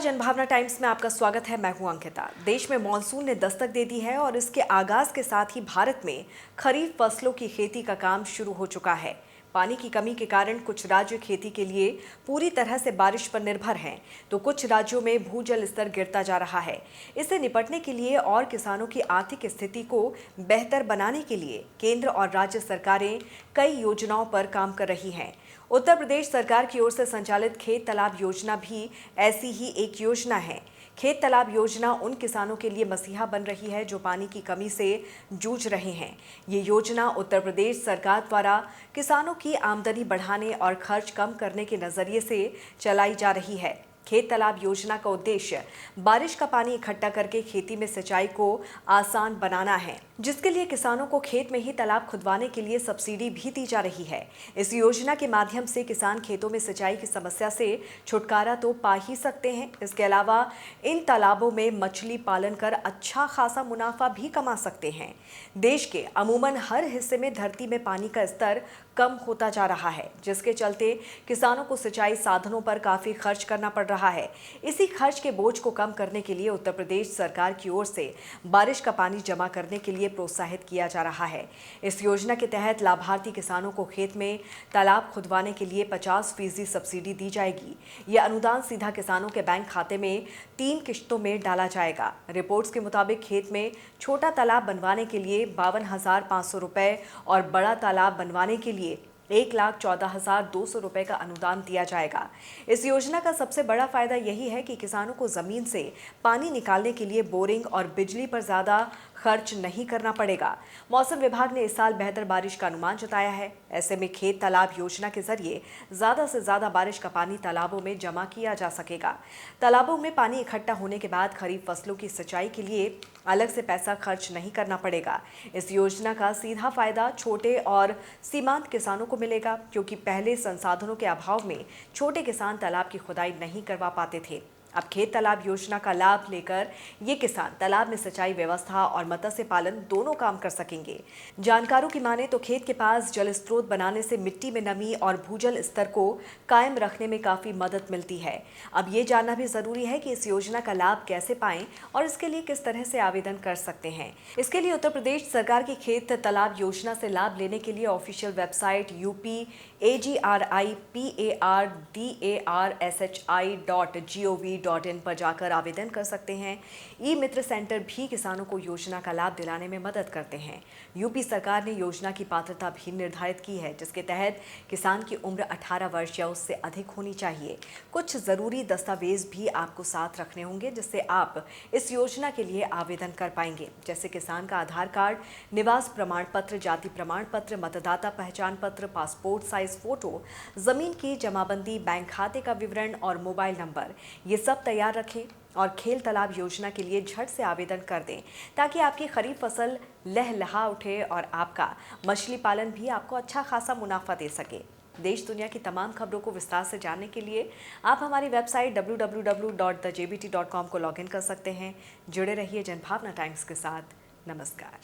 नमस्कार, जनभावना टाइम्स में आपका स्वागत है। मैं हूं अंकिता। देश में मॉनसून ने दस्तक दे दी है और इसके आगाज के साथ ही भारत में खरीफ फसलों की खेती का काम शुरू हो चुका है। पानी की कमी के कारण कुछ राज्य खेती के लिए पूरी तरह से बारिश पर निर्भर हैं, तो कुछ राज्यों में भूजल स्तर गिरता जा रहा है। इससे निपटने के लिए और किसानों की आर्थिक स्थिति को बेहतर बनाने के लिए केंद्र और राज्य सरकारें कई योजनाओं पर काम कर रही हैं। उत्तर प्रदेश सरकार की ओर से संचालित खेत तालाब योजना भी ऐसी ही एक योजना है। खेत तालाब योजना उन किसानों के लिए मसीहा बन रही है जो पानी की कमी से जूझ रहे हैं। ये योजना उत्तर प्रदेश सरकार द्वारा किसानों की आमदनी बढ़ाने और खर्च कम करने के नजरिए से चलाई जा रही है। खेत तालाब योजना का उद्देश्य बारिश का पानी इकट्ठा करके खेती में सिंचाई को आसान बनाना है, जिसके लिए किसानों को खेत में ही तालाब खुदवाने के लिए सब्सिडी भी दी जा रही है। इस योजना के माध्यम से किसान खेतों में सिंचाई की समस्या से छुटकारा तो पा ही सकते हैं, इसके अलावा इन तालाबों में मछली पालन कर अच्छा खासा मुनाफा भी कमा सकते हैं। देश के अमूमन हर हिस्से में धरती में पानी का स्तर कम होता जा रहा है, जिसके चलते किसानों को सिंचाई साधनों पर काफी खर्च करना पड़ रहा है। इसी खर्च के बोझ को कम करने के लिए उत्तर प्रदेश सरकार की ओर से बारिश का पानी जमा करने के लिए प्रोत्साहित किया जा रहा है। इस योजना के तहत लाभार्थी किसानों को खेत में तालाब खुदवाने के लिए 50% सब्सिडी दी जाएगी। यह अनुदान सीधा किसानों के बैंक खाते में 3 किश्तों में डाला जाएगा। रिपोर्ट्स के मुताबिक खेत में छोटा तालाब बनवाने के लिए 52,500 रुपए और बड़ा तालाब बनवाने के लिए 1,14,200 रुपए का अनुदान दिया जाएगा। इस योजना का सबसे बड़ा फायदा यही है कि किसानों को जमीन से पानी निकालने के लिए बोरिंग और बिजली पर ज्यादा खर्च नहीं करना पड़ेगा। मौसम विभाग ने इस साल बेहतर बारिश का अनुमान जताया है। ऐसे में खेत तालाब योजना के जरिए ज्यादा से ज्यादा बारिश का पानी तालाबों में जमा किया जा सकेगा। तालाबों में पानी इकट्ठा होने के बाद खरीफ फसलों की सिंचाई के लिए अलग से पैसा खर्च नहीं करना पड़ेगा। इस योजना का सीधा फायदा छोटे और सीमांत किसानों को मिलेगा, क्योंकि पहले संसाधनों के अभाव में छोटे किसान तालाब की खुदाई नहीं करवा पाते थे। अब खेत तालाब योजना का लाभ लेकर ये किसान तालाब में सिंचाई व्यवस्था और मत्स्य पालन दोनों काम कर सकेंगे। जानकारों की माने तो खेत के पास जल स्रोत बनाने से मिट्टी में नमी और भूजल स्तर को कायम रखने में काफी मदद मिलती है। अब ये जानना भी जरूरी है कि इस योजना का लाभ कैसे पाएं और इसके लिए किस तरह से आवेदन कर सकते हैं। इसके लिए उत्तर प्रदेश सरकार की खेत तालाब योजना से लाभ लेने के लिए ऑफिशियल वेबसाइट UPAGRIPARDARSHI.gov.in पर जाकर आवेदन कर सकते हैं। ई मित्र सेंटर भी किसानों को योजना का लाभ दिलाने में मदद करते हैं। यूपी सरकार ने योजना की पात्रता भी निर्धारित की है, जिसके तहत किसान की उम्र 18 वर्ष या उससे अधिक होनी चाहिए। कुछ जरूरी दस्तावेज भी आपको साथ रखने होंगे, जिससे आप इस योजना के लिए आवेदन कर पाएंगे, जैसे किसान का आधार कार्ड, निवास प्रमाण पत्र, जाति प्रमाण पत्र, मतदाता पहचान पत्र, पासपोर्ट साइज फोटो, जमीन की जमाबंदी, बैंक खाते का विवरण और मोबाइल नंबर। ये सब तैयार रखें और खेत तालाब योजना के लिए झट से आवेदन कर दें, ताकि आपकी खरीफ फसल लहलहा उठे और आपका मछली पालन भी आपको अच्छा खासा मुनाफा दे सके। देश दुनिया की तमाम खबरों को विस्तार से जानने के लिए आप हमारी वेबसाइट www.thejbt.com को लॉगिन कर सकते हैं। जुड़े रहिए जनभावना टाइम्स के साथ। नमस्कार।